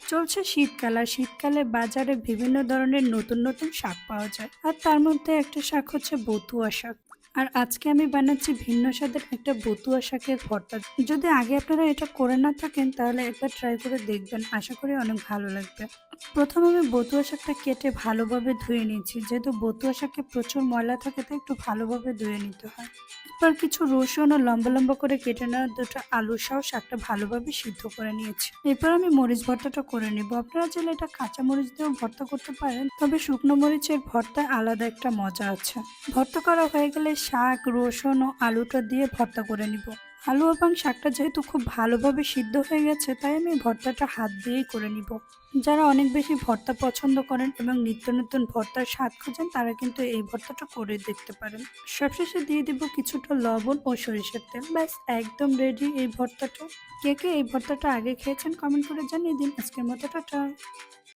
চলছে শীতকাল, আর শীতকালে বাজারে বিভিন্ন ধরনের নতুন নতুন শাক পাওয়া যায়। আর তার মধ্যে একটা শাক হচ্ছে বতুয়া শাক। আর আজকে আমি বানাচ্ছি ভিন্ন স্বাদের একটা বতুয়া শাকের ভর্তা। যদি আগে আপনারা এটা করে না থাকেন তাহলে একবার ট্রাই করে দেখবেন, আশা করি অনেক ভালো লাগবে। প্রথমে আমি বতুয়া শাকটা কেটে ভালোভাবে ধুয়ে নিয়েছি, যেহেতু বতুয়া শাকে প্রচুর ময়লা থাকে তাই একটু ভালোভাবে ধুয়ে নিতে হয়। এরপর কিছু রসুন ও লম্বা লম্বা করে কেটে নেওয়া দুটো আলু সহ শাকটা ভালোভাবে সিদ্ধ করে নিয়েছি। এরপর আমি মরিচ ভর্তাটা করে নিব। আপনারা চাইলে এটা কাঁচা মরিচ দিয়েও ভর্তা করতে পারেন, তবে শুকনো মরিচের ভর্তায় আলাদা একটা মজা আছে। ভর্তা করা হয়ে গেলে শাক, রসুন ও আলুটা দিয়ে ভর্তা করে নিব। আলু এবং শাকটা যেহেতু খুব ভালোভাবে সিদ্ধ হয়ে গেছে তাই আমি ভর্তাটা হাত দিয়েই করে নিব। যারা অনেক বেশি ভর্তা পছন্দ করেন এবং নিত্য নতুন ভর্তার স্বাদ খোঁজেন তারা কিন্তু এই ভর্তাটা করে দেখতে পারেন। সবশেষে দিয়ে দিব কিছুটা লবণ ও সরিষার তেল। ব্যাস, একদম রেডি এই ভর্তাটা। কে কে এই ভর্তাটা আগে খেয়েছেন কমেন্ট করে জানিয়ে দিন। আজকের মতো টাটা।